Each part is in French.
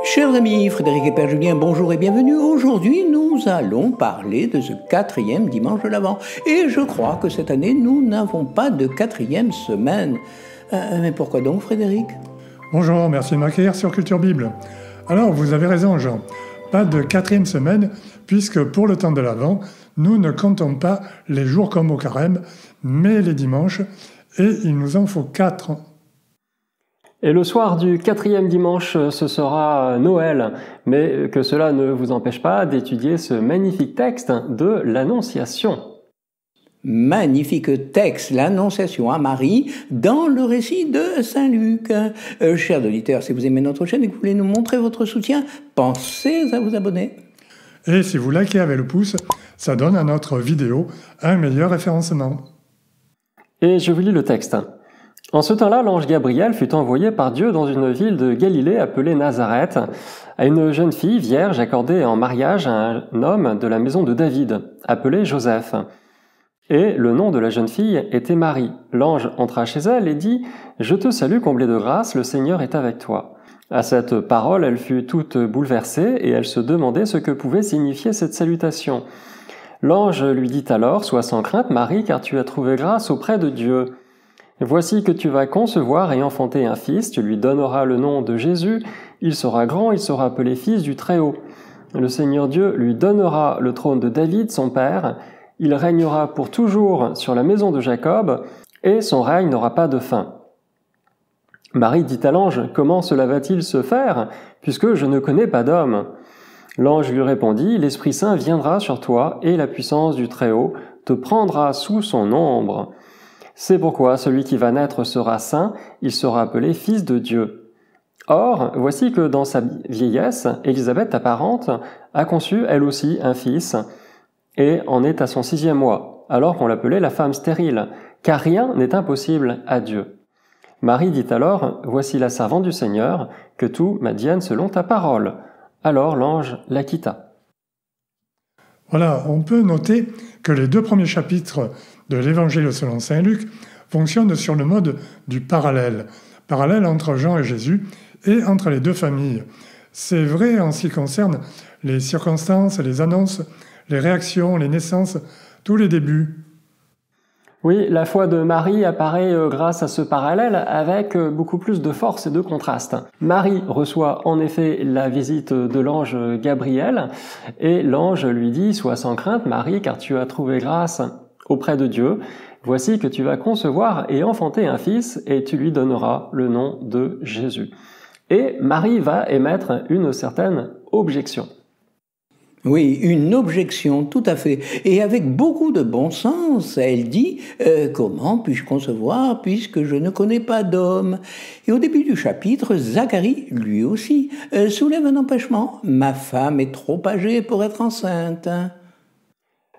Chers amis, Frédéric et Père Julien, bonjour et bienvenue. Aujourd'hui, nous allons parler de ce 4e dimanche de l'Avent. Et je crois que cette année, nous n'avons pas de 4e semaine. Mais pourquoi donc, Frédéric? Bonjour, merci de m'accueillir sur Culture Bible. Alors, vous avez raison, Jean. Pas de 4e semaine, puisque pour le temps de l'Avent, nous ne comptons pas les jours comme au carême, mais les dimanches, et il nous en faut 4. Et le soir du 4e dimanche, ce sera Noël, mais que cela ne vous empêche pas d'étudier ce magnifique texte de l'Annonciation. Magnifique texte, l'Annonciation à Marie, dans le récit de Saint Luc. Chers auditeurs, si vous aimez notre chaîne et que vous voulez nous montrer votre soutien, pensez à vous abonner. Et si vous likez avec le pouce, ça donne à notre vidéo un meilleur référencement. Et je vous lis le texte. En ce temps-là, l'ange Gabriel fut envoyé par Dieu dans une ville de Galilée appelée Nazareth, à une jeune fille vierge accordée en mariage à un homme de la maison de David, appelé Joseph. Et le nom de la jeune fille était Marie. L'ange entra chez elle et dit « Je te salue, comblée de grâce, le Seigneur est avec toi. » À cette parole, elle fut toute bouleversée et elle se demandait ce que pouvait signifier cette salutation. L'ange lui dit alors « Sois sans crainte, Marie, car tu as trouvé grâce auprès de Dieu. Voici que tu vas concevoir et enfanter un fils, tu lui donneras le nom de Jésus, il sera grand, il sera appelé fils du Très-Haut. Le Seigneur Dieu lui donnera le trône de David, son père, il régnera pour toujours sur la maison de Jacob, et son règne n'aura pas de fin. » Marie dit à l'ange, « Comment cela va-t-il se faire, puisque je ne connais pas d'homme ?» L'ange lui répondit, « L'Esprit Saint viendra sur toi, et la puissance du Très-Haut te prendra sous son ombre. C'est pourquoi celui qui va naître sera saint, il sera appelé fils de Dieu. Or, voici que dans sa vieillesse, Élisabeth, ta parente, a conçu elle aussi un fils, et en est à son 6e mois, alors qu'on l'appelait la femme stérile, car rien n'est impossible à Dieu. Marie dit alors, « Voici la servante du Seigneur, que tout m'advienne selon ta parole. » Alors l'ange la quitta. Voilà, on peut noter que les 2 premiers chapitres de l'Évangile selon saint Luc fonctionnent sur le mode du parallèle entre Jean et Jésus et entre les 2 familles. C'est vrai en ce qui concerne les circonstances, les annonces, les réactions, les naissances, tous les débuts. Oui, la foi de Marie apparaît grâce à ce parallèle avec beaucoup plus de force et de contraste. Marie reçoit en effet la visite de l'ange Gabriel et l'ange lui dit « Sois sans crainte Marie, car tu as trouvé grâce auprès de Dieu. Voici que tu vas concevoir et enfanter un fils et tu lui donneras le nom de Jésus. » Et Marie va émettre une certaine objection. Oui, une objection, tout à fait. Et avec beaucoup de bon sens, elle dit « Comment puis-je concevoir puisque je ne connais pas d'homme ?» Et au début du chapitre, Zacharie, lui aussi, soulève un empêchement. « Ma femme est trop âgée pour être enceinte. »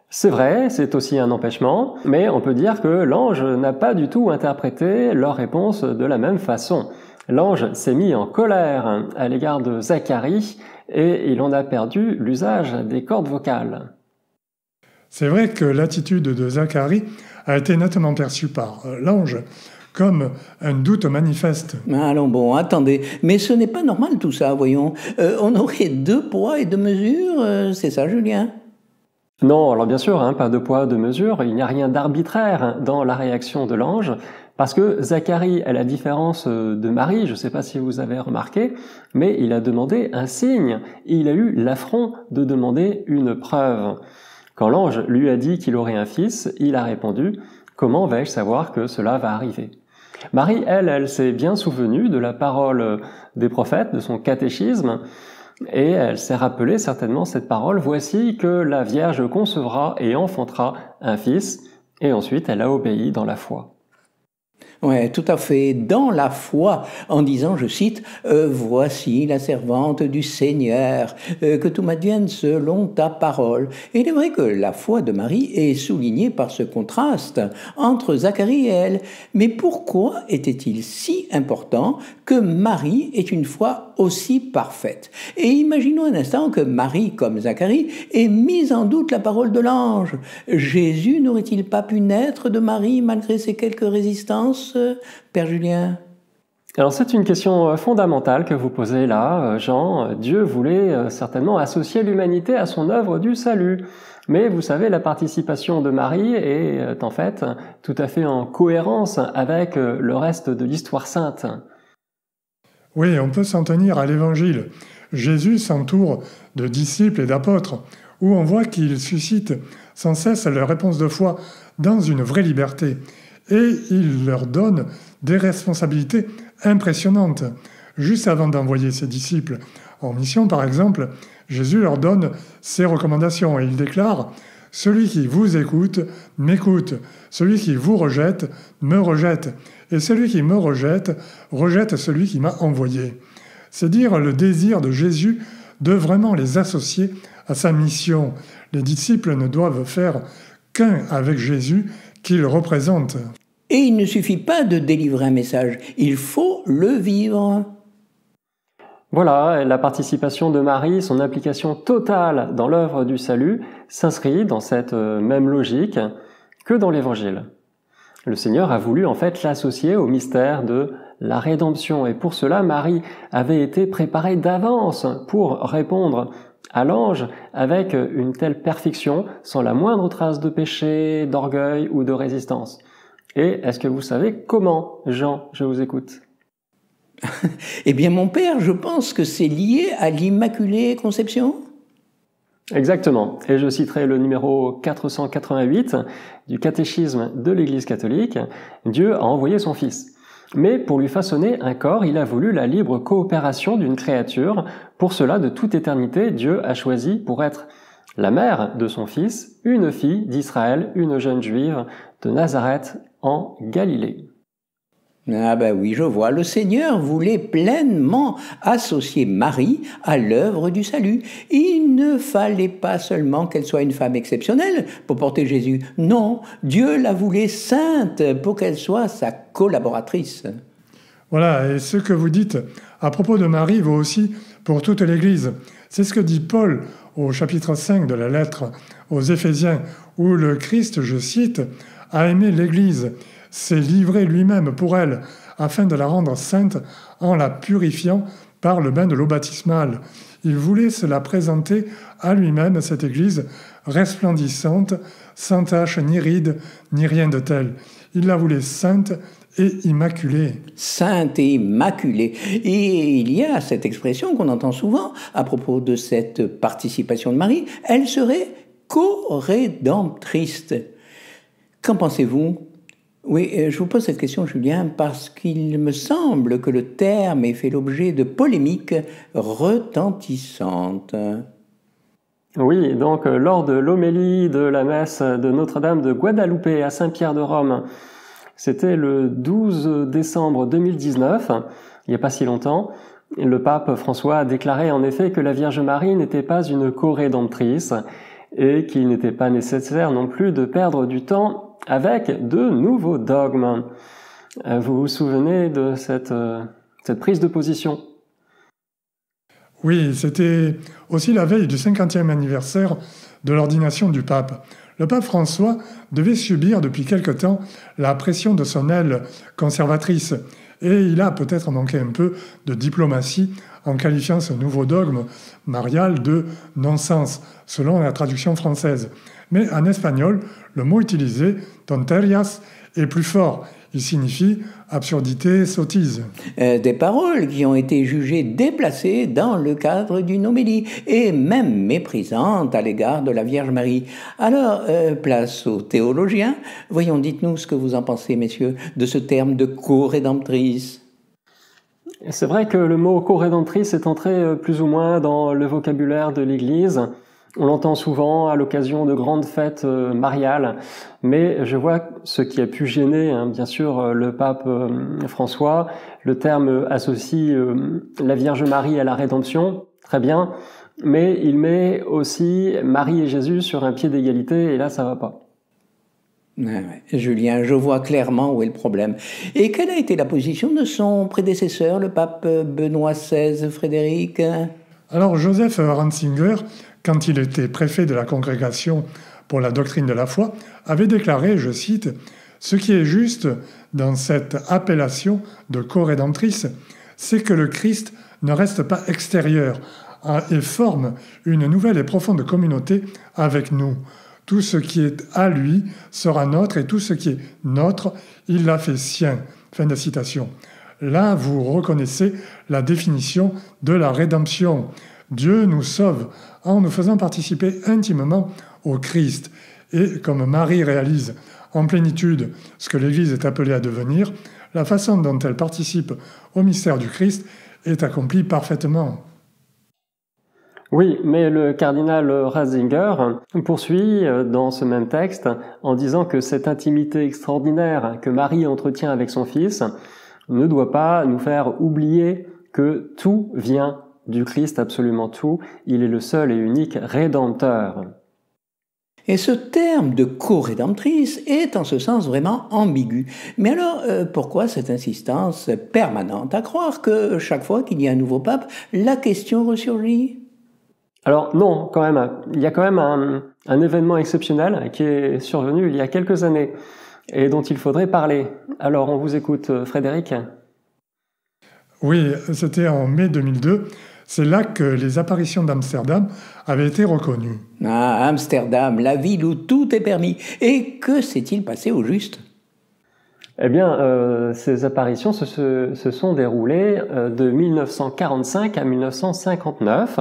C'est vrai, c'est aussi un empêchement, mais on peut dire que l'ange n'a pas du tout interprété leur réponse de la même façon. L'ange s'est mis en colère à l'égard de Zacharie et il en a perdu l'usage des cordes vocales. C'est vrai que l'attitude de Zacharie a été nettement perçue par l'ange comme un doute manifeste. Allons bon, attendez, mais ce n'est pas normal tout ça, voyons. On aurait 2 poids et 2 mesures, c'est ça Julien ? Non, alors bien sûr, pas de poids, de mesure, il n'y a rien d'arbitraire dans la réaction de l'ange, parce que Zacharie, à la différence de Marie, je ne sais pas si vous avez remarqué, mais il a demandé un signe, et il a eu l'affront de demander une preuve. Quand l'ange lui a dit qu'il aurait un fils, il a répondu « Comment vais-je savoir que cela va arriver ?» Marie, elle s'est bien souvenue de la parole des prophètes, de son catéchisme, et elle s'est rappelé certainement cette parole, « Voici que la Vierge concevra et enfantera un fils », et ensuite elle a obéi dans la foi. Oui, tout à fait, dans la foi, en disant, je cite, « Voici la servante du Seigneur, que tout m'advienne selon ta parole. » Et il est vrai que la foi de Marie est soulignée par ce contraste entre Zacharie et elle. Mais pourquoi était-il si important que Marie ait une foi aussi parfaite? Et imaginons un instant que Marie, comme Zacharie, ait mis en doute la parole de l'ange. Jésus n'aurait-il pas pu naître de Marie malgré ses quelques résistances, Père Julien? Alors c'est une question fondamentale que vous posez là, Jean. Dieu voulait certainement associer l'humanité à son œuvre du salut. Mais vous savez, la participation de Marie est en fait tout à fait en cohérence avec le reste de l'histoire sainte. Oui, on peut s'en tenir à l'Évangile. Jésus s'entoure de disciples et d'apôtres, où on voit qu'il suscite sans cesse leur réponse de foi dans une vraie liberté. Et il leur donne des responsabilités impressionnantes. Juste avant d'envoyer ses disciples en mission, par exemple, Jésus leur donne ses recommandations et il déclare « Celui qui vous écoute, m'écoute. Celui qui vous rejette, me rejette. Et celui qui me rejette, rejette celui qui m'a envoyé. » C'est dire le désir de Jésus de vraiment les associer à sa mission. Les disciples ne doivent faire qu'un avec Jésus qu'il représente. Et il ne suffit pas de délivrer un message, il faut le vivre. Voilà, la participation de Marie, son implication totale dans l'œuvre du salut, s'inscrit dans cette même logique que dans l'Évangile. Le Seigneur a voulu en fait l'associer au mystère de la rédemption, et pour cela, Marie avait été préparée d'avance pour répondre à l'ange avec une telle perfection, sans la moindre trace de péché, d'orgueil ou de résistance. Et est-ce que vous savez comment, Jean, je vous écoute? Eh bien, mon père, je pense que c'est lié à l'Immaculée Conception. Exactement. Et je citerai le numéro 488 du catéchisme de l'Église catholique. Dieu a envoyé son Fils. Mais pour lui façonner un corps, il a voulu la libre coopération d'une créature. Pour cela, de toute éternité, Dieu a choisi pour être la mère de son Fils, une fille d'Israël, une jeune juive de Nazareth en Galilée. Ah ben oui, je vois, le Seigneur voulait pleinement associer Marie à l'œuvre du salut. Il ne fallait pas seulement qu'elle soit une femme exceptionnelle pour porter Jésus. Non, Dieu la voulait sainte pour qu'elle soit sa collaboratrice. Voilà, et ce que vous dites à propos de Marie vaut aussi pour toute l'Église. C'est ce que dit Paul au chapitre 5 de la lettre aux Éphésiens, où le Christ, je cite, « a aimé l'Église ». S'est livré lui-même pour elle, afin de la rendre sainte en la purifiant par le bain de l'eau baptismale. Il voulait se la présenter à lui-même, cette Église, resplendissante, sans tache ni ride, ni rien de tel. Il la voulait sainte et immaculée. Sainte et immaculée. Et il y a cette expression qu'on entend souvent à propos de cette participation de Marie, elle serait co-rédemptrice. Qu'en pensez-vous ? Oui, je vous pose cette question, Julien, parce qu'il me semble que le terme ait fait l'objet de polémiques retentissantes. Oui, donc lors de l'homélie de la messe de Notre-Dame de Guadalupe à Saint-Pierre de Rome, c'était le 12 décembre 2019, il n'y a pas si longtemps, le pape François a déclaré en effet que la Vierge Marie n'était pas une co-rédemptrice et qu'il n'était pas nécessaire non plus de perdre du temps avec de nouveaux dogmes. Vous vous souvenez de cette prise de position? Oui, c'était aussi la veille du 50e anniversaire de l'ordination du pape. Le pape François devait subir depuis quelque temps la pression de son aile conservatrice et il a peut-être manqué un peu de diplomatie en qualifiant ce nouveau dogme marial de non-sens, selon la traduction française. Mais en espagnol, le mot utilisé, tonterías, est plus fort. Il signifie absurdité, sottise. Des paroles qui ont été jugées déplacées dans le cadre d'une homélie et même méprisantes à l'égard de la Vierge Marie. Alors, place aux théologiens. Voyons, dites-nous ce que vous en pensez, messieurs, de ce terme de co-rédemptrice. C'est vrai que le mot co-rédemptrice est entré plus ou moins dans le vocabulaire de l'Église. On l'entend souvent à l'occasion de grandes fêtes mariales, mais je vois ce qui a pu gêner, bien sûr, le pape François. Le terme associe la Vierge Marie à la rédemption, très bien, mais il met aussi Marie et Jésus sur un pied d'égalité, et là, ça va pas. Ouais. Julien, je vois clairement où est le problème. Et quelle a été la position de son prédécesseur, le pape Benoît XVI, Frédéric ? Alors, Joseph Ratzinger, quand il était préfet de la Congrégation pour la doctrine de la foi, avait déclaré, je cite, « Ce qui est juste dans cette appellation de co-rédemptrice, c'est que le Christ ne reste pas extérieur et forme une nouvelle et profonde communauté avec nous. Tout ce qui est à lui sera nôtre et tout ce qui est nôtre, il l'a fait sien. Fin de citation. Là, vous reconnaissez la définition de la rédemption. Dieu nous sauve en nous faisant participer intimement au Christ. Et comme Marie réalise en plénitude ce que l'Église est appelée à devenir, la façon dont elle participe au mystère du Christ est accomplie parfaitement. Oui, mais le cardinal Ratzinger poursuit dans ce même texte en disant que cette intimité extraordinaire que Marie entretient avec son Fils ne doit pas nous faire oublier que tout vient du Christ, absolument tout. Il est le seul et unique Rédempteur. Et ce terme de co-rédemptrice est en ce sens vraiment ambigu. Mais alors, pourquoi cette insistance permanente à croire que chaque fois qu'il y a un nouveau pape, la question ressurgit ? Alors non, quand même, il y a quand même un événement exceptionnel qui est survenu il y a quelques années et dont il faudrait parler. Alors on vous écoute, Frédéric. Oui, c'était en mai 2002. C'est là que les apparitions d'Amsterdam avaient été reconnues. Ah, Amsterdam, la ville où tout est permis. Et que s'est-il passé au juste ? Eh bien, ces apparitions se sont déroulées de 1945 à 1959.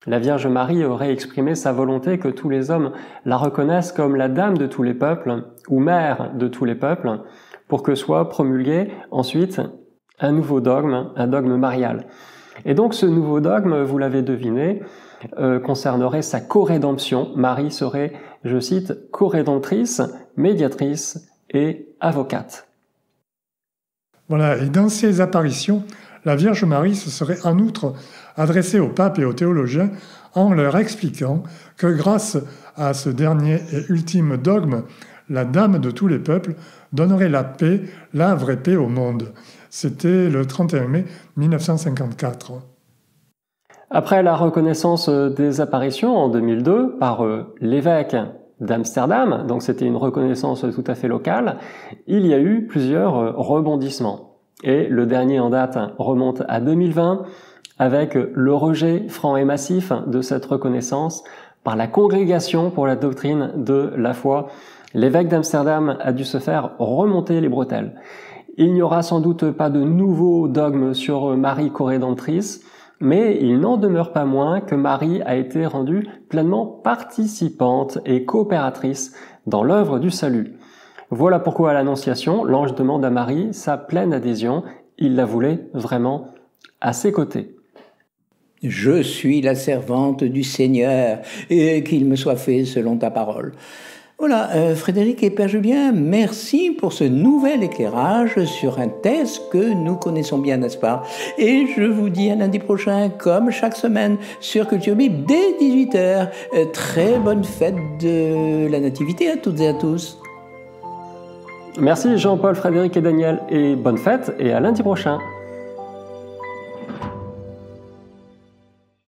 La Vierge Marie aurait exprimé sa volonté que tous les hommes la reconnaissent comme la dame de tous les peuples, ou mère de tous les peuples, pour que soit promulgué ensuite un nouveau dogme, un dogme marial. Et donc ce nouveau dogme, vous l'avez deviné, concernerait sa co-rédemption. Marie serait, je cite, co-rédemptrice, médiatrice et avocate. Voilà, et dans ces apparitions, la Vierge Marie se serait en outre adressée aux papes et aux théologiens en leur expliquant que grâce à ce dernier et ultime dogme, la Dame de tous les peuples donnerait la paix, la vraie paix au monde. C'était le 31 mai 1954. Après la reconnaissance des apparitions en 2002 par l'évêque d'Amsterdam, donc c'était une reconnaissance tout à fait locale, il y a eu plusieurs rebondissements. Et le dernier en date remonte à 2020 avec le rejet franc et massif de cette reconnaissance par la Congrégation pour la doctrine de la foi. L'évêque d'Amsterdam a dû se faire remonter les bretelles. Il n'y aura sans doute pas de nouveau dogme sur Marie co-rédemptrice, mais il n'en demeure pas moins que Marie a été rendue pleinement participante et coopératrice dans l'œuvre du salut. Voilà pourquoi à l'Annonciation, l'ange demande à Marie sa pleine adhésion. Il la voulait vraiment à ses côtés. Je suis la servante du Seigneur, et qu'il me soit fait selon ta parole. Voilà, Frédéric et Père Julien, merci pour ce nouvel éclairage sur un texte que nous connaissons bien, n'est-ce pas ? Et je vous dis à lundi prochain, comme chaque semaine, sur Culture Bible, dès 18h. Très bonne fête de la Nativité à toutes et à tous. Merci Jean-Paul, Frédéric et Daniel, et bonne fête, et à lundi prochain.